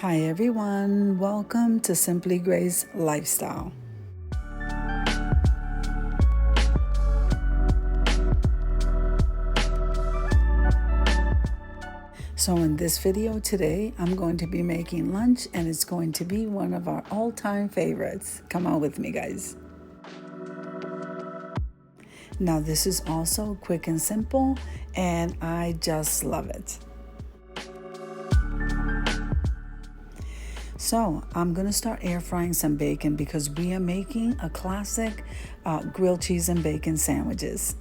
Hi everyone, welcome to Simply Grace Lifestyle. So in this video today, I'm going to be making lunch and it's going to be one of our all-time favorites. Come on with me, guys. Now this is also quick and simple and I just love it. So I'm going to start air frying some bacon because we are making a classic grilled cheese and bacon sandwiches.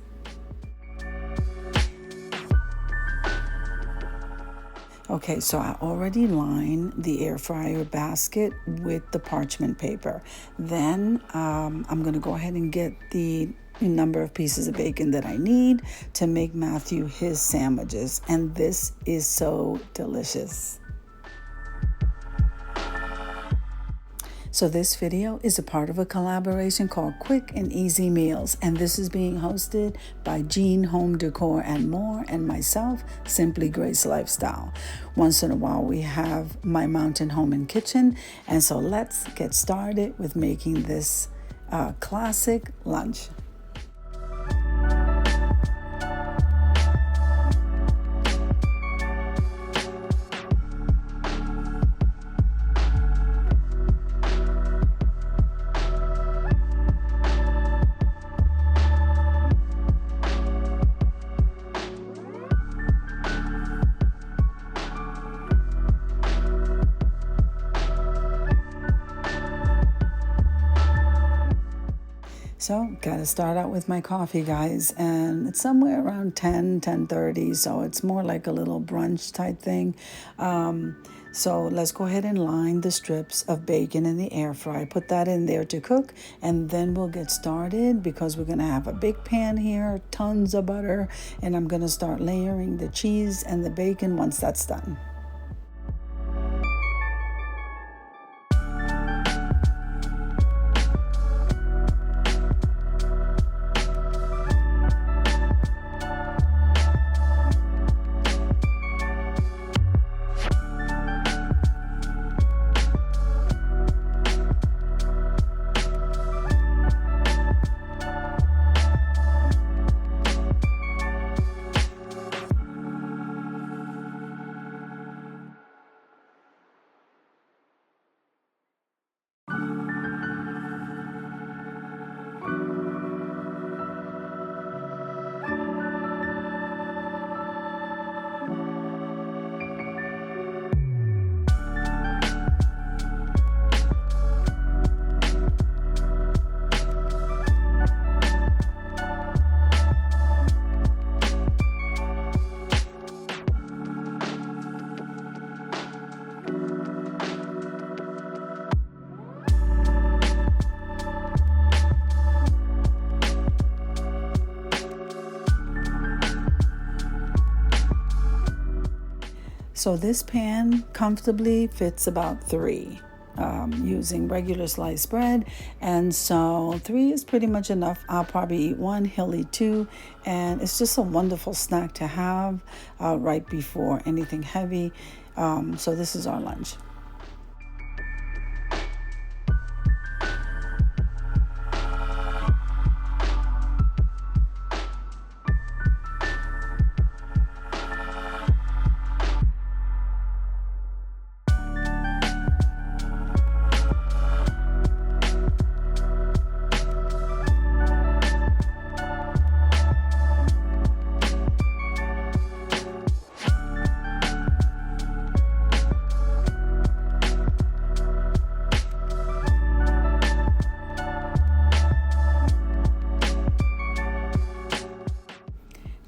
Okay, so I already lined the air fryer basket with the parchment paper. Then I'm going to go ahead and get the number of pieces of bacon that I need to make Matthew his sandwiches. And this is so delicious. So this video is a part of a collaboration called Quick and Easy Meals, and this is being hosted by Jean Home Decor and More and myself, Simply Grace Lifestyle. Once in a while we have my mountain home and kitchen, and so let's get started with making this classic lunch. So, gotta start out with my coffee, guys, and it's somewhere around 10:30, so it's more like a little brunch type thing. So let's go ahead and line the strips of bacon in the air fry. Put that in there to cook, and then we'll get started because we're gonna have a big pan here, tons of butter, and I'm gonna start layering the cheese and the bacon once that's done. So this pan comfortably fits about 3 using regular sliced bread. And so 3 is pretty much enough. I'll probably eat 1, he'll eat 2. And it's just a wonderful snack to have right before anything heavy. So this is our lunch.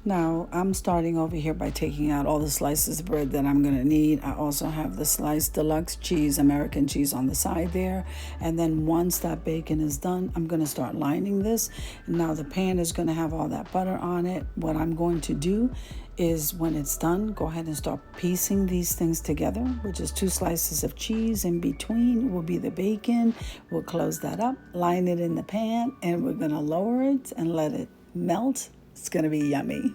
Now, I'm starting over here by taking out all the slices of bread that I'm going to need. I also have the sliced deluxe cheese, American cheese on the side there. And then once that bacon is done, I'm going to start lining this. Now, the pan is going to have all that butter on it. What I'm going to do is when it's done, go ahead and start piecing these things together, which is 2 slices of cheese. In between will be the bacon. We'll close that up, line it in the pan, and we're going to lower it and let it melt. It's going to be yummy.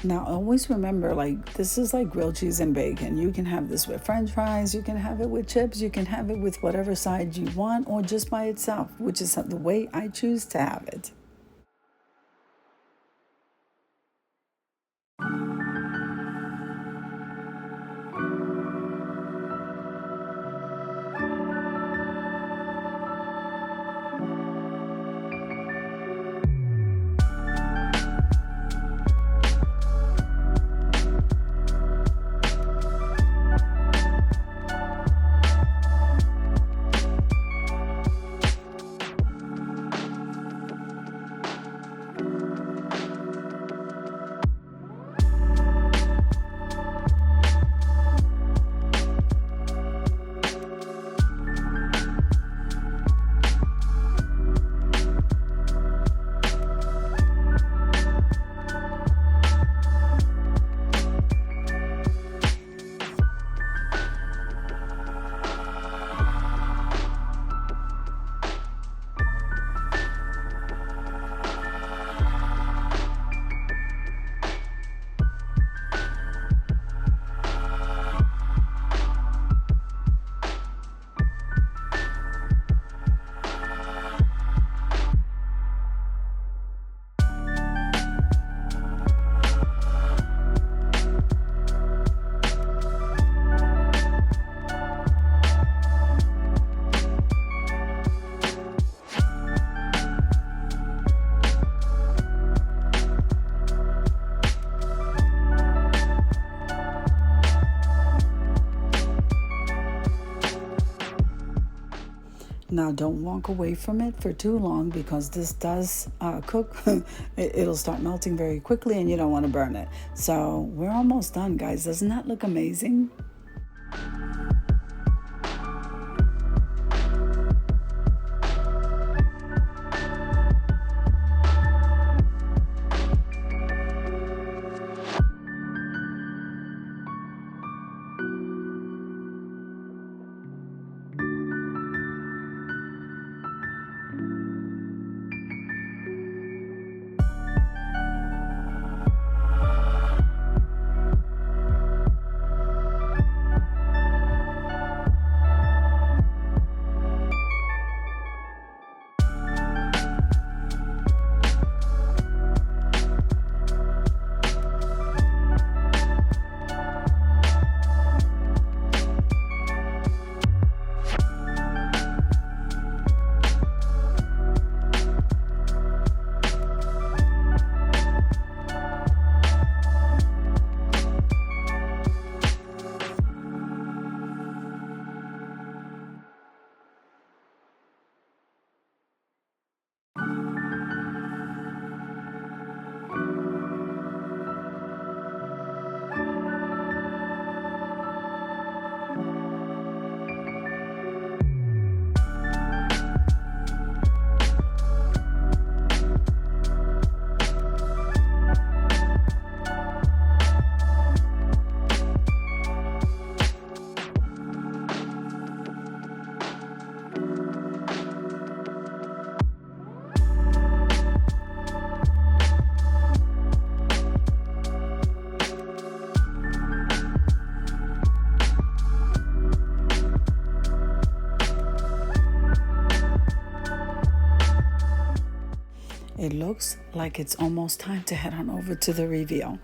Now, always remember, like, this is like grilled cheese and bacon. You can have this with French fries, you can have it with chips, you can have it with whatever side you want, or just by itself, which is the way I choose to have it. Now, don't walk away from it for too long because this does cook. It'll start melting very quickly and you don't want to burn it. So we're almost done, guys. Doesn't that look amazing? It looks like it's almost time to head on over to the reveal.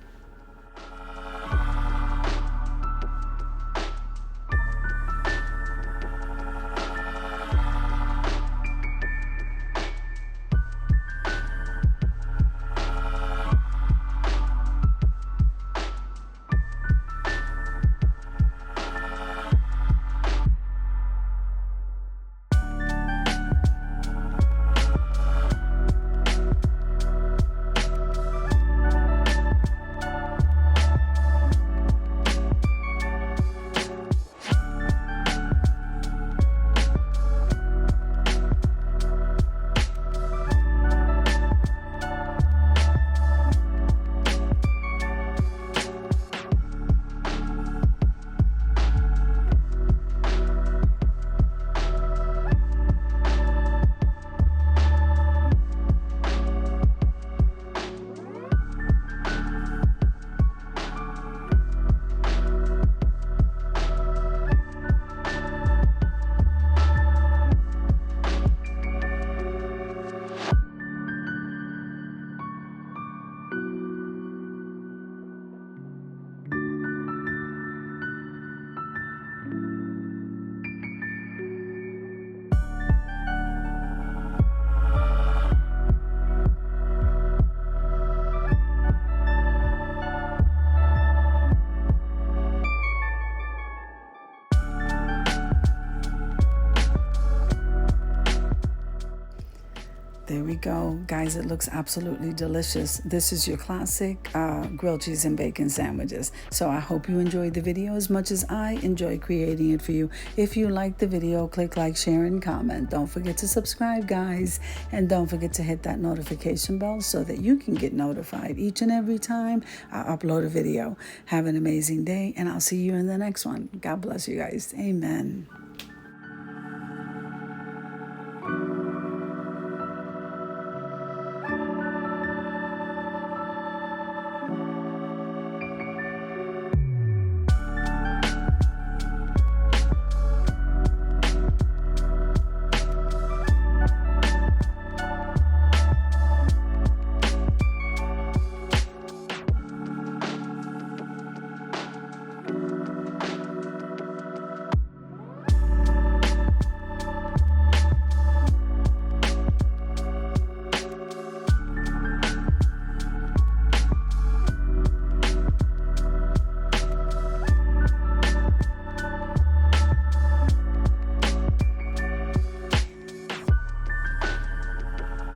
we go. Guys, it looks absolutely delicious. This is your classic grilled cheese and bacon sandwiches. So I hope you enjoyed the video as much as I enjoy creating it for you. If you like the video, click like, share, and comment. Don't forget to subscribe, guys. And don't forget to hit that notification bell so that you can get notified each and every time I upload a video. Have an amazing day, and I'll see you in the next one. God bless you guys. Amen.